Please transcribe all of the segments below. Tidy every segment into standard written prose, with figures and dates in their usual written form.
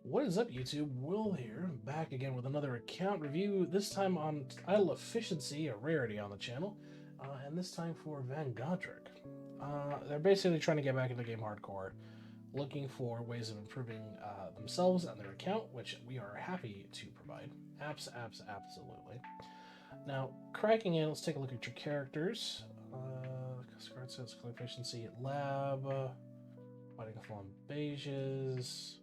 What is up, YouTube? Will here, back again with another account review, this time on Idle Efficiency, a rarity on the channel, and this time for VanGodric. They're basically trying to get back into game hardcore, looking for ways of improving themselves and their account, which we are happy to provide. Absolutely. Now, cracking in, let's take a look at your characters. Card sets, efficiency, lab, fighting fallen beiges.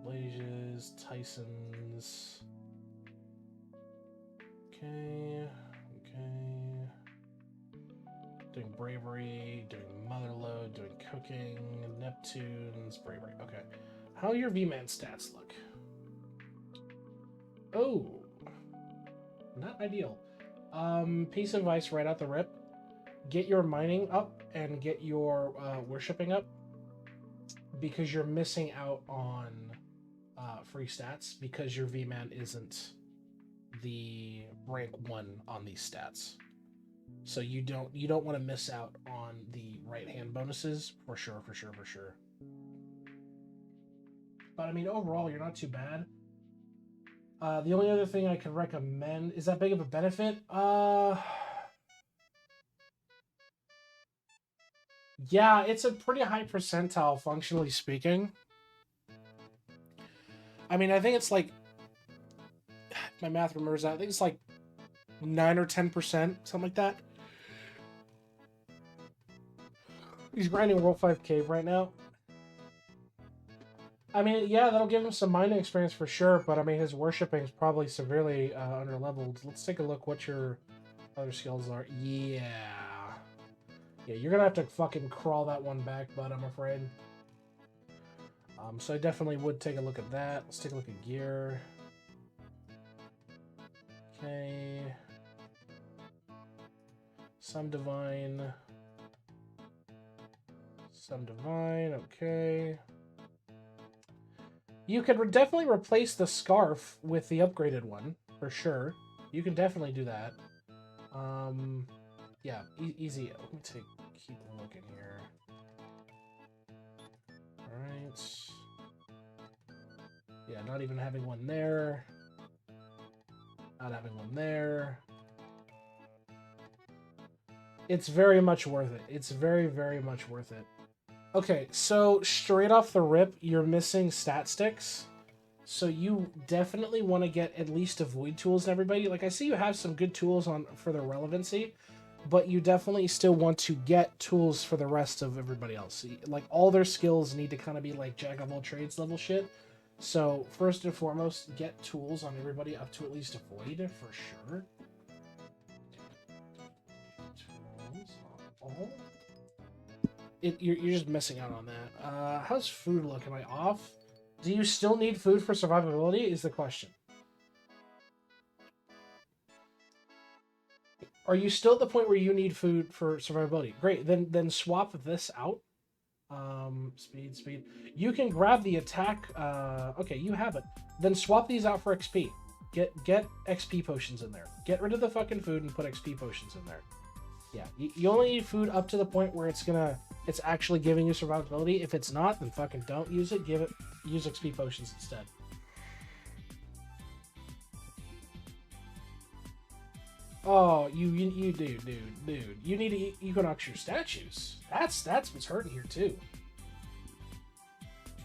Blazes, Tyson's. Okay. Doing bravery, doing motherload, doing cooking, Neptune's, bravery. Okay. How your V-Man stats look? Oh, not ideal. Piece of advice right out the rip. Get your mining up and get your worshipping up, because you're missing out on free stats because your V-Man isn't the rank 1 on these stats. So you don't want to miss out on the right hand bonuses for sure. But I mean, overall, you're not too bad. The only other thing I could recommend, is that big of a benefit? Yeah, it's a pretty high percentile, functionally speaking. I mean, I think it's like, my math remembers that, I think it's like 9 or 10%, something like that. He's grinding World 5 Cave right now. I mean, yeah, that'll give him some mining experience for sure, but I mean, his worshipping is probably severely under-leveled. Let's take a look what your other skills are. Yeah, you're gonna have to fucking crawl that one back, bud, I'm afraid. So I definitely would take a look at that. Let's take a look at gear. Okay. Some divine, okay. You could definitely replace the scarf with the upgraded one, for sure. You can definitely do that. Yeah, easy. Let me keep looking here. Alright. Yeah, not even having one there. Not having one there. It's very much worth it. It's very much worth it. Okay, so straight off the rip, you're missing stat sticks. So you definitely want to get at least avoid tools in everybody. Like, I see you have some good tools for their relevancy, but you definitely still want to get tools for the rest of everybody else. Like, all their skills need to kind of be like jack of all trades level shit. So first and foremost, get tools on everybody up to at least avoid for sure. Tools on all. You're just missing out on that. How's food look? Am I off? Do you still need food for survivability is the question. Are you still at the point where you need food for survivability? Great, then swap this out. Speed. You can grab the attack. Okay, you have it. Then swap these out for XP. Get XP potions in there. Get rid of the fucking food and put XP potions in there. Yeah, you only need food up to the point where it's actually giving you survivability. If it's not, then fucking don't use it. Use XP potions instead. Oh, you dude. You need to equinox your statues. That's what's hurting here too.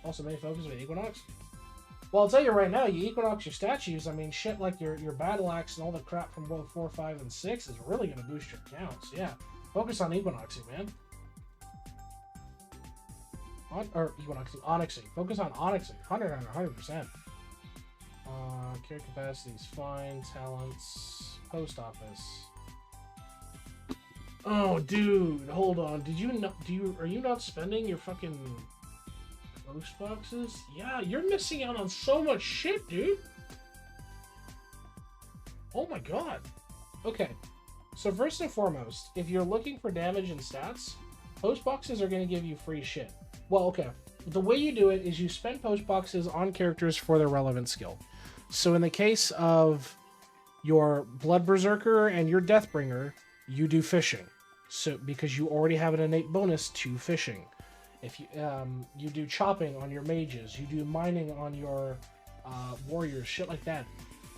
Also, main focus with equinox. Well, I'll tell you right now, you equinox your statues. I mean, shit like your battle axe and all the crap from World 4, 5, and 6 is really gonna boost your counts. Yeah, focus on equinoxing, man. Onyxing. Focus on Onyxing. 100%. Carry capacity is fine. Talents. Post office. Oh, dude, hold on. Are you not spending your fucking post boxes? Yeah, you're missing out on so much shit, dude. Oh my god. Okay. So first and foremost, if you're looking for damage and stats, post boxes are going to give you free shit. Well, okay. The way you do it is you spend post boxes on characters for their relevant skill. So in the case of your Blood Berserker and your Deathbringer, you do fishing. So because you already have an innate bonus to fishing. If you do chopping on your mages, you do mining on your warriors, shit like that.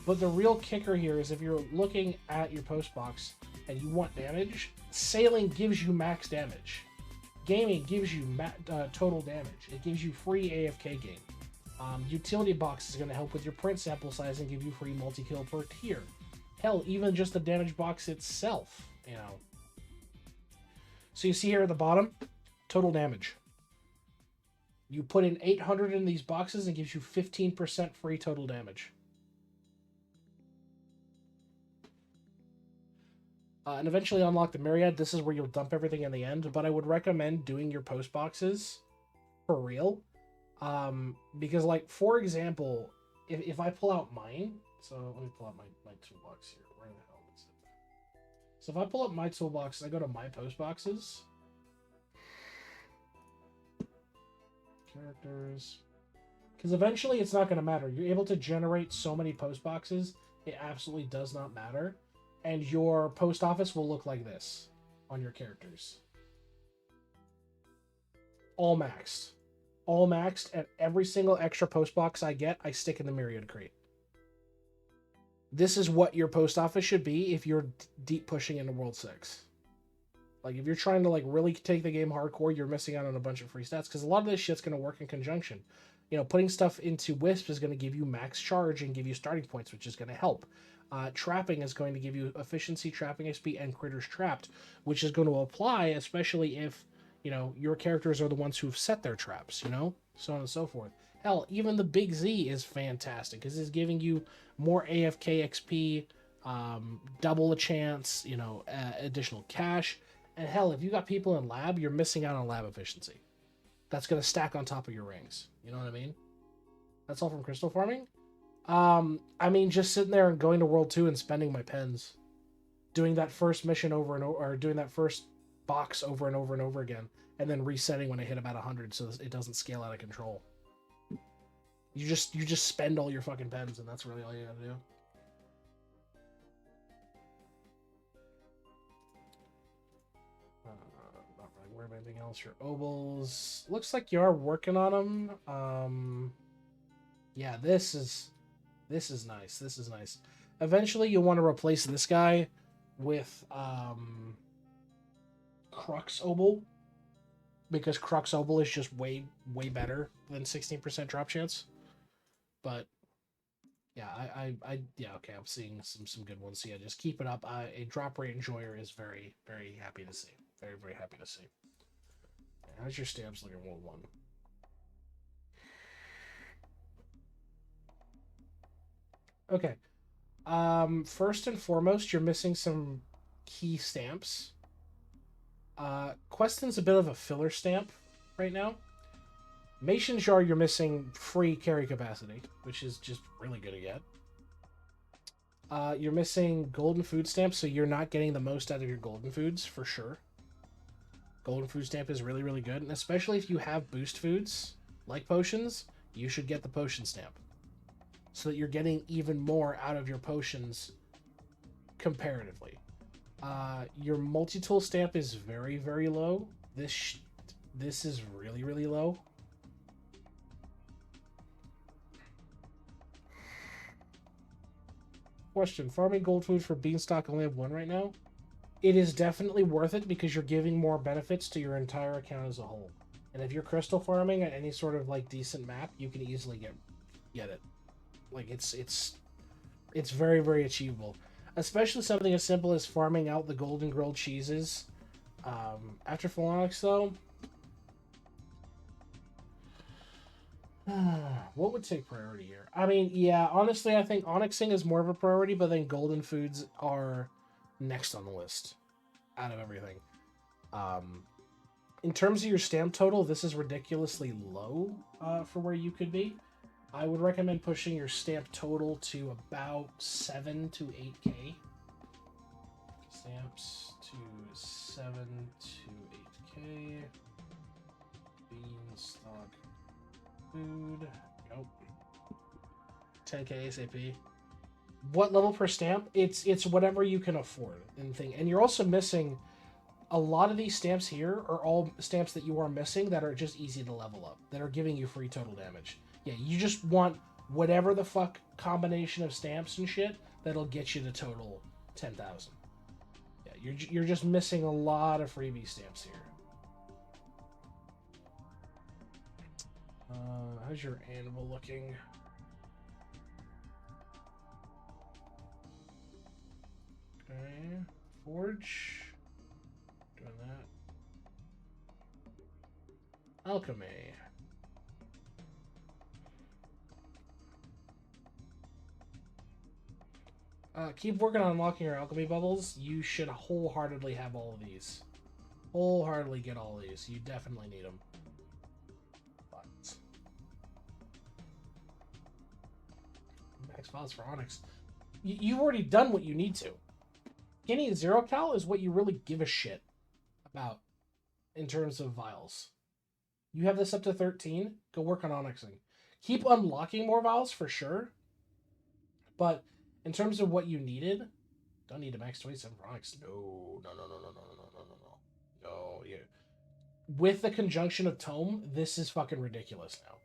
But the real kicker here is if you're looking at your post box and you want damage, sailing gives you max damage. Gaming gives you total damage. It gives you free AFK game. Utility box is going to help with your print sample size and give you free multi-kill per tier. Hell, even just the damage box itself, you know. So you see here at the bottom, total damage. You put in 800 in these boxes and gives you 15% free total damage. And eventually unlock the Myriad. This is where you'll dump everything in the end, but I would recommend doing your post boxes for real. Because, like, for example, if I pull out mine, so let me pull out my toolbox here. Where the hell is it? So if I pull up my toolbox, I go to my post boxes. Characters. Because eventually it's not going to matter. You're able to generate so many post boxes, it absolutely does not matter. And your post office will look like this on your characters. All maxed. All maxed, and every single extra post box I get, I stick in the Myriad crate. This is what your post office should be if you're deep pushing into World 6. Like, if you're trying to, like, really take the game hardcore, you're missing out on a bunch of free stats, because a lot of this shit's going to work in conjunction. You know, putting stuff into Wisp is going to give you max charge and give you starting points, which is going to help. Trapping is going to give you efficiency, trapping XP, and critters trapped, which is going to apply, especially if, you know, your characters are the ones who've set their traps, you know, so on and so forth. Hell, even the Big Z is fantastic, because it's giving you more AFK XP, double a chance, you know, additional cash. And hell, if you got people in lab, you're missing out on lab efficiency. That's going to stack on top of your rings. You know what I mean? That's all from crystal farming. I mean, just sitting there and going to World 2 and spending my pens. Doing that first mission over and over, or doing that first box over and over and over again. And then resetting when I hit about 100 so it doesn't scale out of control. You just spend all your fucking pens, and that's really all you gotta do. Not really worried about anything else. Your obols. Looks like you are working on them. Yeah, this is nice. This is nice. Eventually, you'll want to replace this guy with Crux Obol, because Crux Obol is just way better than 16% drop chance. But yeah, yeah, okay, I'm seeing some good ones. So yeah, just keep it up. A drop rate enjoyer is very happy to see. Very happy to see. How's your stamps looking, World 1? Okay. First and foremost, you're missing some key stamps. Queston's a bit of a filler stamp right now. Mason Jar, you're missing free carry capacity, which is just really good to get. You're missing golden food stamps, so you're not getting the most out of your golden foods, for sure. Golden food stamp is really good, and especially if you have boost foods, like potions, you should get the potion stamp, so that you're getting even more out of your potions comparatively. Your multi-tool stamp is very low. This is really low. Question: farming gold food for Beanstalk only have 1 right now? It is definitely worth it, because you're giving more benefits to your entire account as a whole. And if you're crystal farming at any sort of like decent map, you can easily get it. Like, it's very achievable. Especially something as simple as farming out the golden grilled cheeses. After full Onyx, though, what would take priority here? I mean, yeah, honestly, I think Onyxing is more of a priority, but then golden foods are next on the list out of everything. In terms of your stamp total, this is ridiculously low for where you could be. I would recommend pushing your stamp total to about 7 to 8k. Stamps to 7 to 8k. Beanstalk food. Nope. 10k ASAP. What level per stamp? It's whatever you can afford and thing. And you're also missing a lot of these stamps here are all stamps that you are missing that are just easy to level up, that are giving you free total damage. Yeah, you just want whatever the fuck combination of stamps and shit that'll get you to total 10,000. Yeah, you're just missing a lot of freebie stamps here. How's your animal looking? Okay, forge. Doing that. Alchemy. Keep working on unlocking your alchemy bubbles. You should wholeheartedly have all of these. Wholeheartedly get all of these. You definitely need them. But max files for Onyx. You've already done what you need to. Getting 0 cal is what you really give a shit about in terms of vials. You have this up to 13. Go work on Onyxing. Keep unlocking more vials for sure. But in terms of what you needed, don't need to max 27 for Onyx. No. Yeah. With the conjunction of Tome, this is fucking ridiculous now.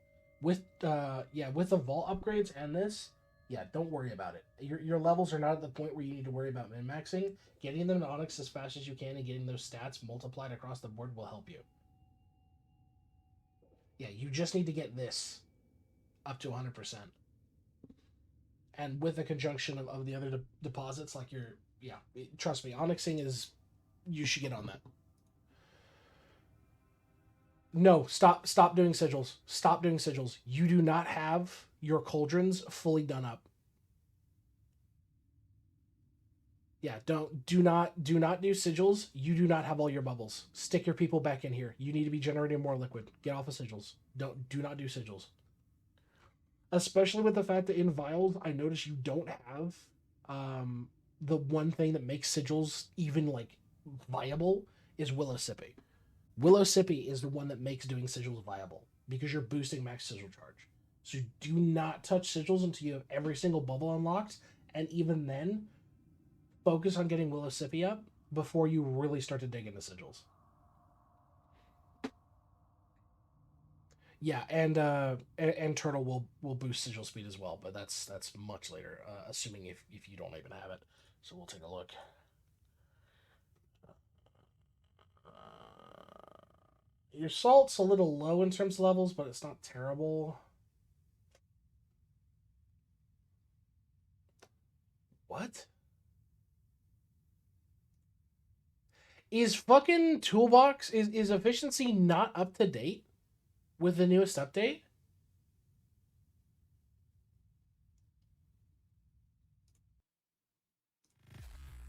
With the vault upgrades and this, yeah, don't worry about it. Your levels are not at the point where you need to worry about min-maxing. Getting them to Onyx as fast as you can and getting those stats multiplied across the board will help you. Yeah, you just need to get this up to 100%. And with the conjunction of the other deposits, like trust me, Onyxing is, you should get on that. No, stop doing sigils. Stop doing sigils. You do not have your cauldrons fully done up. Yeah, do not do sigils. You do not have all your bubbles. Stick your people back in here. You need to be generating more liquid. Get off of sigils. Do not do sigils. Especially with the fact that in vials, I notice you don't have the one thing that makes sigils even like viable is Willow Sippy. Willow Sippy is the one that makes doing sigils viable because you're boosting max sigil charge. So do not touch sigils until you have every single bubble unlocked, and even then, focus on getting Willow Sippy up before you really start to dig into sigils. Yeah, and Turtle will boost sigil speed as well, but that's much later, assuming if you don't even have it. So we'll take a look. Your salt's a little low in terms of levels, but it's not terrible. What? Is fucking Toolbox, is efficiency not up to date with the newest update?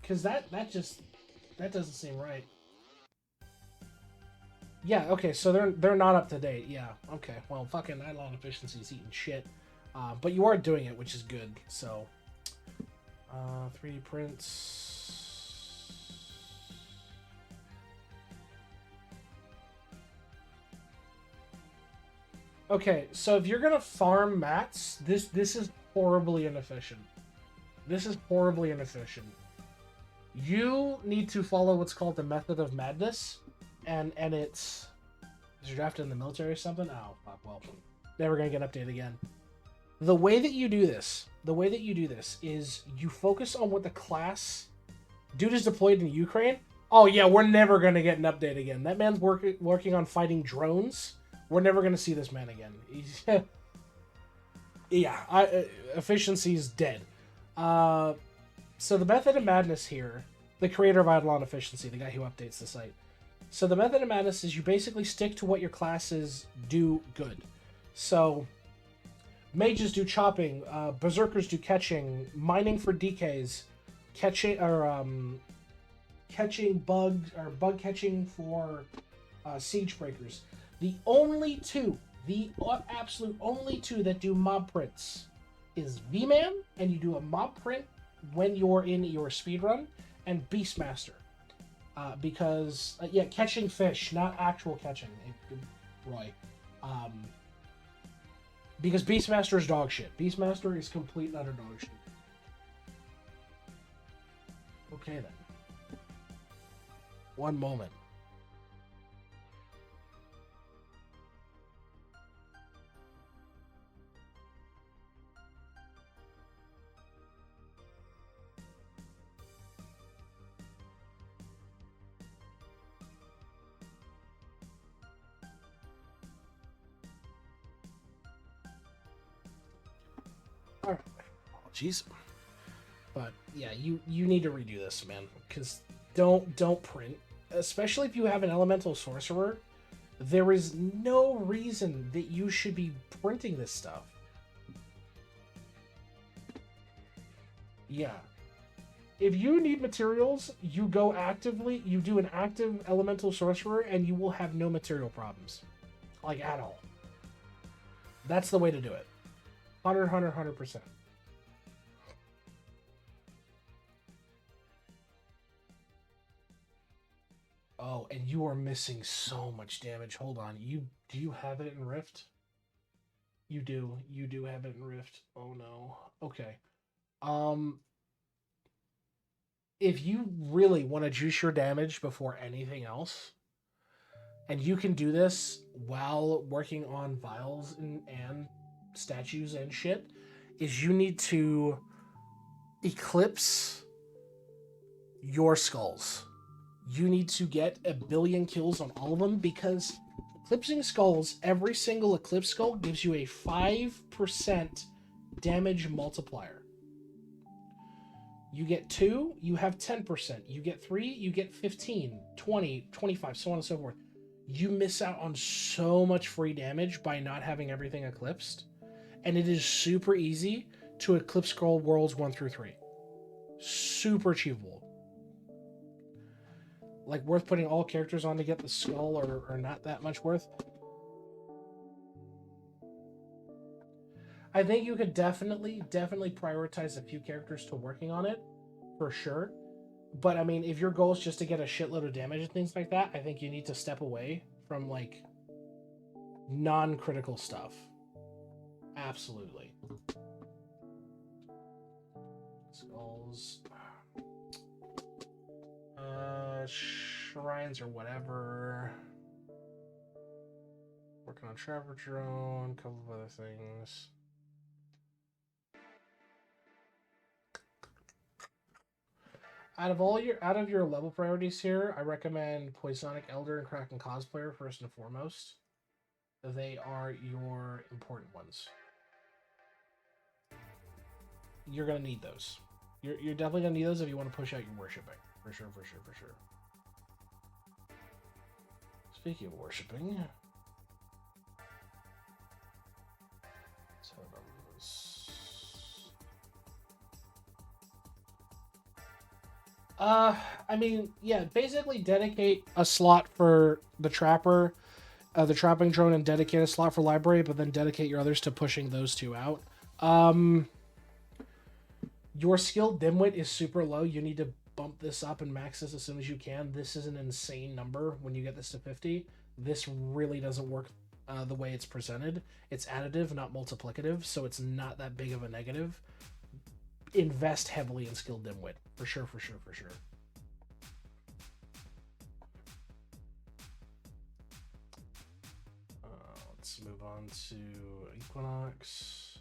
Because that doesn't seem right. Yeah, okay, so they're not up to date. Yeah, okay. Well, fucking Eidolon efficiency is eating shit. But you are doing it, which is good. So, 3D prints. Okay, so if you're gonna farm mats, this is horribly inefficient. This is horribly inefficient. You need to follow what's called the method of madness, and it's, is your draft in the military or something? Oh fuck, well, never gonna get updated again. The way that you do this is you focus on what the class. Dude is deployed in Ukraine. Oh yeah, we're never gonna get an update again. That man's working on fighting drones. We're never gonna see this man again. He's yeah, efficiency's dead. So the method of madness here, the creator of Eidolon efficiency, the guy who updates the site. So the method of madness is you basically stick to what your classes do good. So mages do chopping, berserkers do catching, mining for DKs, catching bugs or bug catching for siege breakers. The absolute only two that do mob prints is V-Man, and you do a mob print when you're in your speedrun, and Beastmaster. Because, catching fish, not actual catching, Roy. Because Beastmaster is dog shit. Beastmaster is complete and utter dog shit. Okay, then. One moment. All right. Jeez. But yeah, you need to redo this, man, because don't print, especially if you have an elemental sorcerer. There is no reason that you should be printing this stuff. Yeah. If you need materials, you go actively, you do an active elemental sorcerer, and you will have no material problems. Like, at all. That's the way to do it. 100%. Oh, and you are missing so much damage. Hold on. Do you have it in Rift? You do. You do have it in Rift. Oh no. Okay. Um if you really want to juice your damage before anything else, and you can do this while working on vials and statues and shit, is you need to eclipse your skulls. You need to get 1 billion kills on all of them, because eclipsing skulls, every single eclipse skull gives you a 5% damage multiplier. You get 2, you have 10%. You get 3, you get 15, 20, 25, so on and so forth. You miss out on so much free damage by not having everything eclipsed. And it is super easy to eclipse skull worlds 1 through 3. Super achievable. Like, worth putting all characters on to get the skull, or not that much worth? I think you could definitely prioritize a few characters to working on it, for sure. But, I mean, if your goal is just to get a shitload of damage and things like that, I think you need to step away from, like, non-critical stuff. Absolutely. Skulls... shrines or whatever. Working on Trapper Drone, a couple of other things. Out of your level priorities here, I recommend Poisonic Elder and Kraken Cosplayer first and foremost. They are your important ones. You're gonna need those. You're definitely gonna need those if you want to push out your worshipping. For sure. Speaking of worshipping, I mean, yeah, basically dedicate a slot for the Trapper, the Trapping Drone, and dedicate a slot for Library, but then dedicate your others to pushing those two out. Your skill Dimwit is super low. You need to bump this up and max this as soon as you can. This is an insane number when you get this to 50. This really doesn't work the way it's presented. It's additive, not multiplicative, so it's not that big of a negative. Invest heavily in skill Dimwit. For sure. Let's move on to Equinox.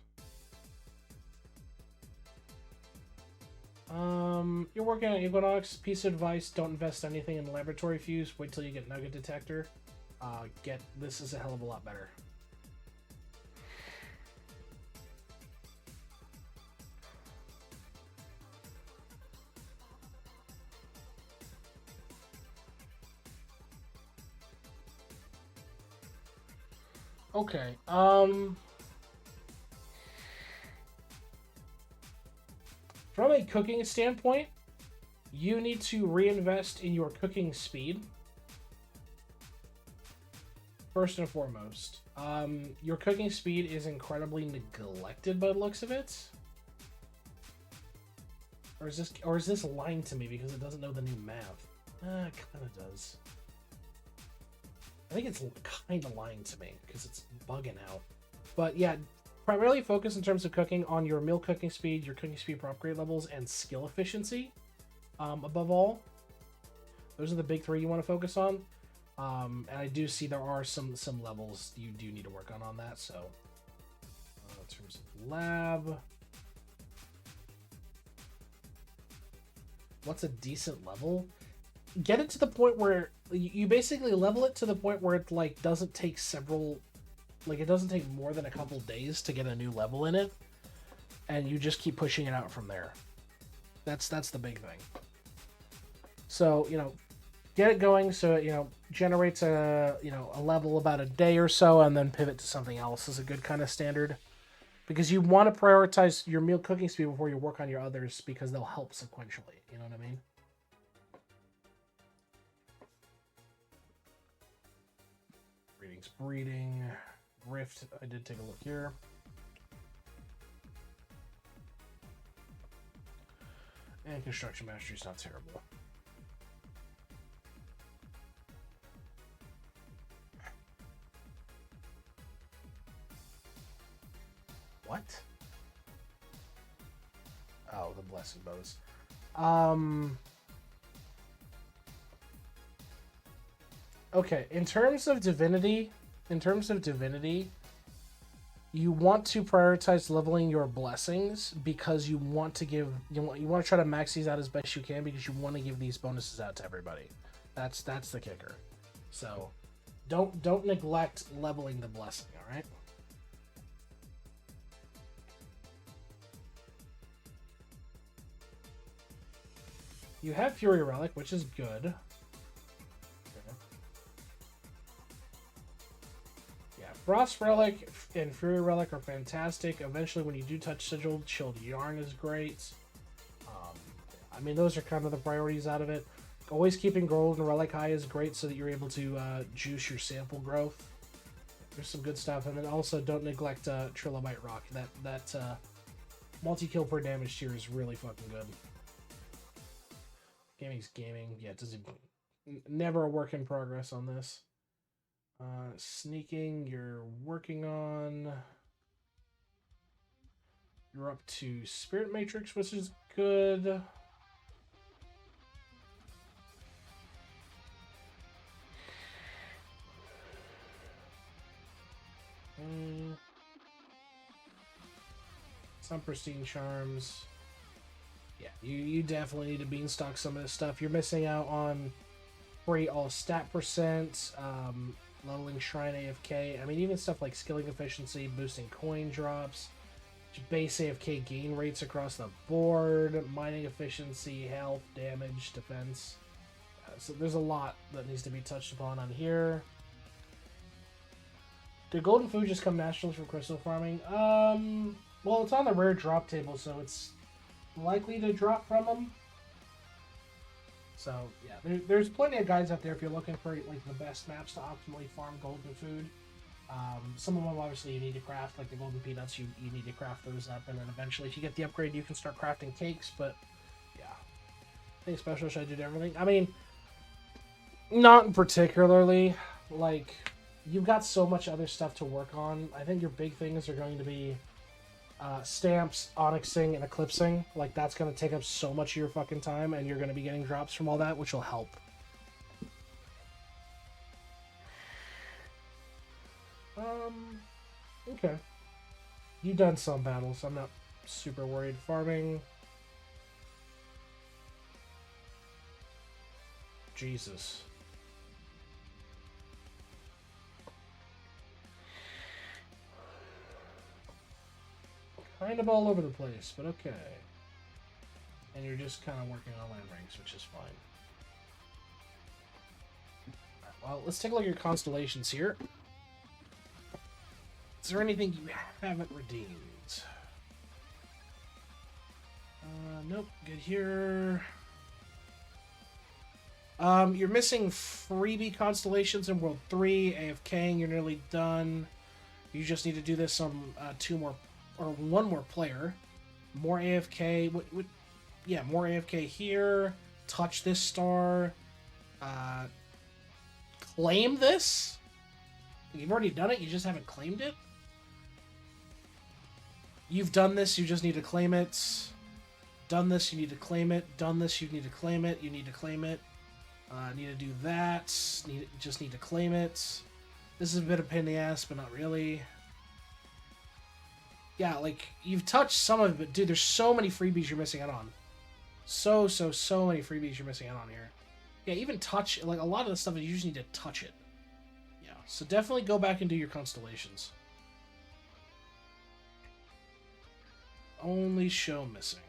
You're working on Equinox. Piece of advice: don't invest anything in the laboratory fuse. Wait till you get Nugget Detector. This is a hell of a lot better. Okay. From a cooking standpoint, you need to reinvest in your cooking speed. First and foremost. Your cooking speed is incredibly neglected by the looks of it. Or is this lying to me because it doesn't know the new math? It kind of does. I think it's kind of lying to me because it's bugging out. But yeah, primarily focus in terms of cooking on your meal cooking speed, your cooking speed per upgrade levels, and skill efficiency above all. Those are the big three you want to focus on. And I do see there are some levels you do need to work on that. So, in terms of lab, what's a decent level? Get it to the point where you basically level it to the point where it like doesn't take it doesn't take more than a couple days to get a new level in it, and you just keep pushing it out from there. That's the big thing. So, get it going so it, generates a level about a day or so, and then pivot to something else is a good kind of standard. Because you want to prioritize your meal cooking speed before you work on your others, because they'll help sequentially. You know what I mean? Reading's breeding. Rift, I did take a look here. And construction mastery is not terrible. What? Oh, the blessing bows. Okay, in terms of divinity, you want to prioritize leveling your blessings because you want to try to max these out as best you can, because you want to give these bonuses out to everybody. That's the kicker. So don't neglect leveling the blessing, all right? You have Fury Relic, which is good. Yeah, Frost Relic and Fury Relic are fantastic. Eventually, when you do touch Sigil, Chilled Yarn is great. I mean, those are kind of the priorities out of it. Always keeping Golden Relic high is great so that you're able to juice your sample growth. There's some good stuff. And then also, don't neglect Trilobite Rock. That multi-kill per damage tier is really fucking good. Gaming's gaming. Yeah, it doesn't. Never a work in progress on this. Sneaking, you're working on. You're up to Spirit Matrix, which is good. Some Pristine Charms. Yeah, you definitely need to Beanstalk some of this stuff. You're missing out on free all stat percent, leveling Shrine AFK. I mean, even stuff like skilling efficiency, boosting coin drops, base AFK gain rates across the board, mining efficiency, health, damage, defense. So there's a lot that needs to be touched upon on here. Did golden food just come naturally from crystal farming? Well, it's on the rare drop table, so it's likely to drop from them. So yeah, there's plenty of guides out there if you're looking for like the best maps to optimally farm golden food. Some of them obviously you need to craft, like the golden peanuts. You need to craft those up, and then eventually, if you get the upgrade, you can start crafting cakes. But yeah, I think special should I do everything? I mean, not particularly. Like, you've got so much other stuff to work on. I think your big things are going to be stamps, onyxing, and eclipsing. Like, that's going to take up so much of your fucking time, and you're going to be getting drops from all that, which will help. Okay. You've done some battles. I'm not super worried. Farming. Jesus. Kind of all over the place, but okay. And you're just kind of working on land ranks, which is fine. Right, well, let's take a look at your constellations here. Is there anything you haven't redeemed? Nope. Good here. You're missing freebie constellations in World 3. AFKing, you're nearly done. You just need to do this on one more player. More AFK. Yeah, more AFK here. Touch this star. Claim this? You've already done it, you just haven't claimed it? You've done this, you just need to claim it. Done this, you need to claim it. Done this, you need to claim it. You need to claim it. Need to do that. Just need to claim it. This is a bit of a pain in the ass, but not really. Yeah, like, you've touched some of it, but dude, there's so many freebies you're missing out on. So many freebies you're missing out on here. Yeah, even touch, like, a lot of the stuff, you just need to touch it. Yeah, so definitely go back and do your constellations. Only show missing.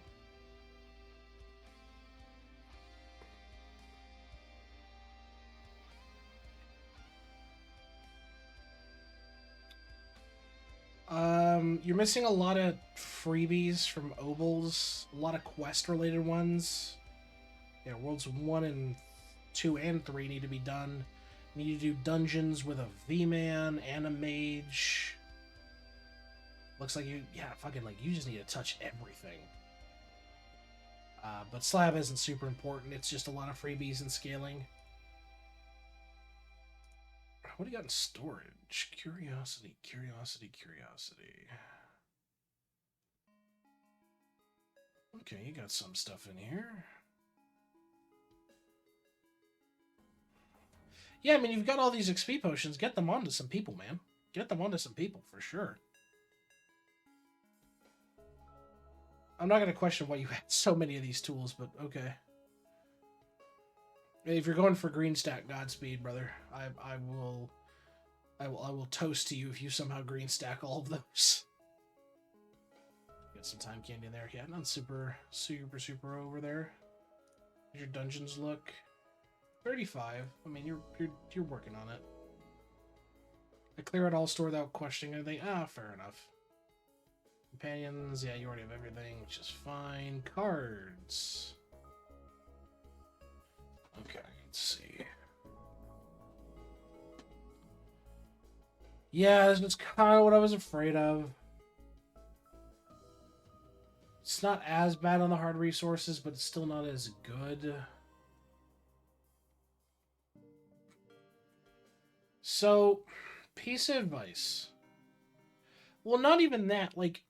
You're missing a lot of freebies from Obels, a lot of quest-related ones. Yeah, Worlds 1 and 2 and 3 need to be done. You need to do dungeons with a V-Man and a mage. Looks like you, yeah, fucking, like, you just need to touch everything. But slab isn't super important, it's just a lot of freebies and scaling. What do you got in storage? Curiosity, curiosity, curiosity. Okay, you got some stuff in here. Yeah, I mean, you've got all these XP potions. Get them onto some people, man. Get them onto some people, for sure. I'm not going to question why you had so many of these tools, but okay. If you're going for green stack, Godspeed, brother. I will toast to you if you somehow green stack all of those. Got some time candy in there. Yeah, not super over there. How's your dungeons look? 35. I mean, you're working on it. I clear out all store without questioning anything. Ah, fair enough. Companions, yeah, you already have everything, which is fine. Cards. Okay, let's see. Yeah, this is kind of what I was afraid of. It's not as bad on the hard resources, but it's still not as good. So, piece of advice. Well, not even that. Like,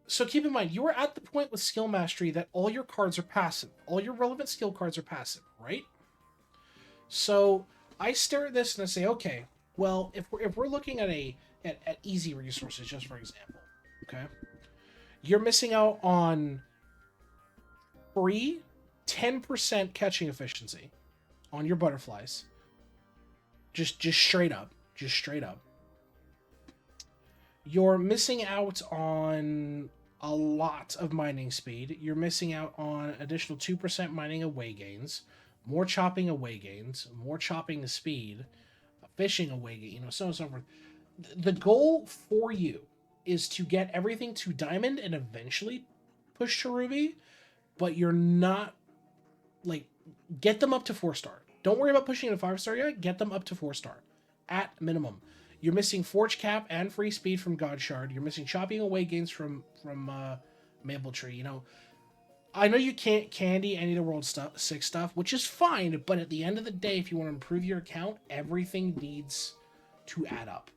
so keep in mind, you are at the point with skill mastery that all your cards are passive. All your relevant skill cards are passive, right? So I stare at this and I say, okay, well, if we're looking at easy resources, just for example, okay, you're missing out on free 10% catching efficiency on your butterflies. Just straight up. Just straight up. You're missing out on a lot of mining speed. You're missing out on additional 2% mining away gains, more chopping away gains, more chopping speed, fishing away gain, so on and so forth. The goal for you is to get everything to diamond and eventually push to ruby, but you're not, like, get them up to 4-star. Don't worry about pushing to 5-star yet. Get them up to 4-star at minimum. You're missing Forge Cap and free speed from God Shard. You're missing chopping away gains from Maple Tree. I know you can't candy any of the World 6 stuff, which is fine, but at the end of the day, if you want to improve your account, everything needs to add up.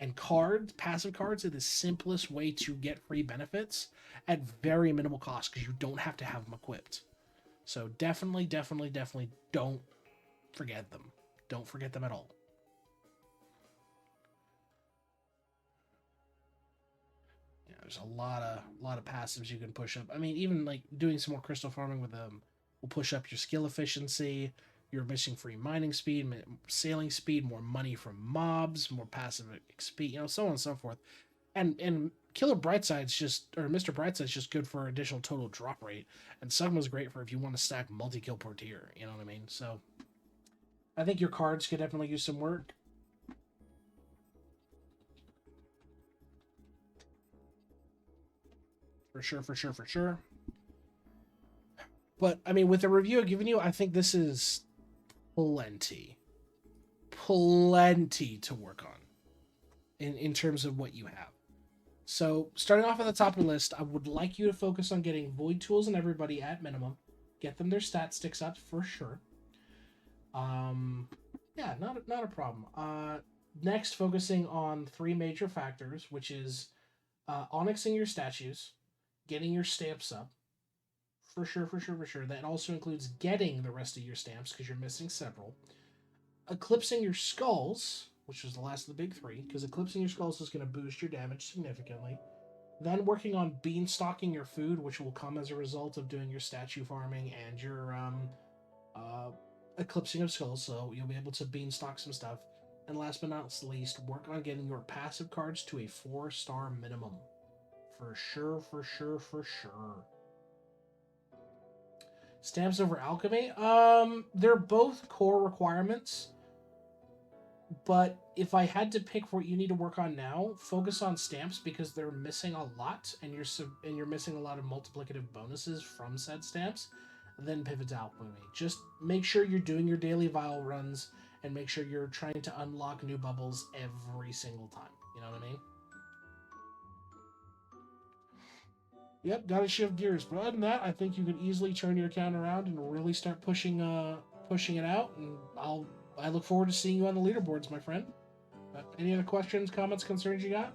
And cards, passive cards, are the simplest way to get free benefits at very minimal cost because you don't have to have them equipped. So definitely don't forget them. Don't forget them at all. Yeah, there's a lot of passives you can push up. I mean, even like doing some more crystal farming with them will push up your skill efficiency. You're missing free mining speed, sailing speed, more money from mobs, more passive XP, so on and so forth. And Killer Brightside's just, or Mr. Brightside's just good for additional total drop rate. And Sugma's great for if you want to stack multi-kill per tier, you know what I mean? So I think your cards could definitely use some work. For sure. But, I mean, with the review I've given you, I think this is plenty to work on in terms of what you have. So, starting off at the top of the list, I would like you to focus on getting Void Tools and everybody at minimum. Get them their stat sticks up for sure. Yeah, not a problem. Next, focusing on 3 major factors, which is onyxing your statues, getting your stamps up, For sure, for sure, for sure. That also includes getting the rest of your stamps because you're missing several. Eclipsing your skulls, which is the last of the big three, because eclipsing your skulls is going to boost your damage significantly. Then working on beanstalking your food, which will come as a result of doing your statue farming and your eclipsing of skulls, so you'll be able to beanstalk some stuff. And last but not least, work on getting your passive cards to a 4-star minimum. For sure, for sure, for sure. Stamps over alchemy? They're both core requirements. But if I had to pick what you need to work on now, focus on stamps because they're missing a lot, and you're missing a lot of multiplicative bonuses from said stamps. Then pivot to alchemy. Just make sure you're doing your daily vial runs, and make sure you're trying to unlock new bubbles every single time. You know what I mean? Yep, gotta shift gears. But other than that, I think you can easily turn your account around and really start pushing it out. And I look forward to seeing you on the leaderboards, my friend. Any other questions, comments, concerns you got?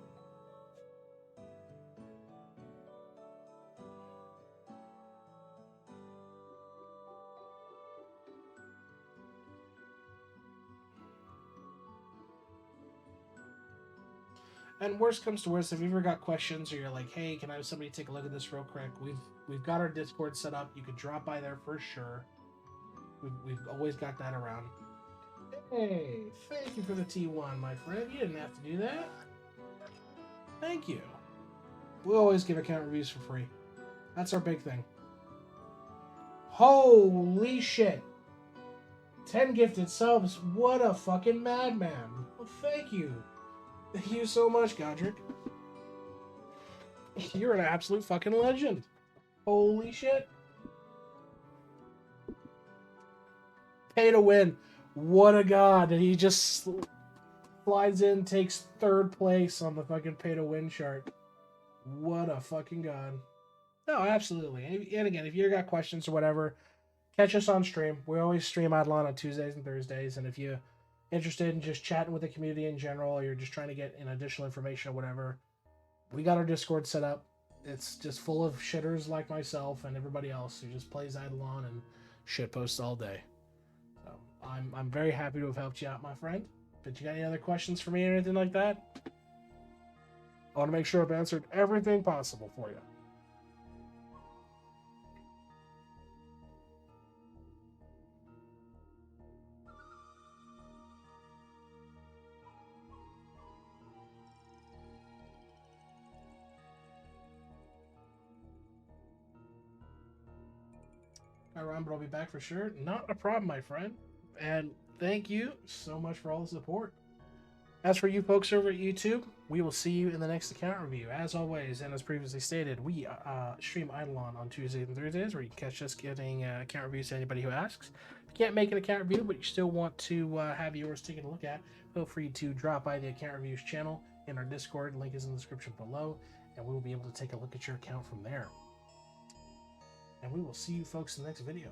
And worst comes to worst, if you ever got questions or you're like, hey, can I have somebody take a look at this real quick? We've got our Discord set up. You can drop by there for sure. We've always got that around. Hey, thank you for the T1, my friend. You didn't have to do that. Thank you. We always give account reviews for free. That's our big thing. Holy shit. 10 gifted subs. What a fucking madman. Well, thank you. Thank you so much, Godric. You're an absolute fucking legend. Holy shit. Pay to win. What a god. And he just slides in, takes 3rd place on the fucking pay to win chart. What a fucking god. No, absolutely. And again, if you got questions or whatever, catch us on stream. We always stream Eidolon on Tuesdays and Thursdays. And if you're interested in just chatting with the community in general, or you're just trying to get an additional information or whatever, we got our Discord set up. It's just full of shitters like myself and everybody else who just plays Eidolon and shitposts all day. So I'm very happy to have helped you out, my friend. But you got any other questions for me or anything like that? I want to make sure I've answered everything possible for you. Around, but I'll be back for sure. Not a problem, my friend. And thank you so much for all the support. As for you folks over at YouTube, we will see you in the next account review. As always, and as previously stated, we stream Eidolon on Tuesdays and Thursdays, where you can catch us getting account reviews to anybody who asks. If you can't make an account review, but you still want to have yours taken a look at, feel free to drop by the account reviews channel in our Discord. Link is in the description below, and we will be able to take a look at your account from there. And we will see you folks in the next video.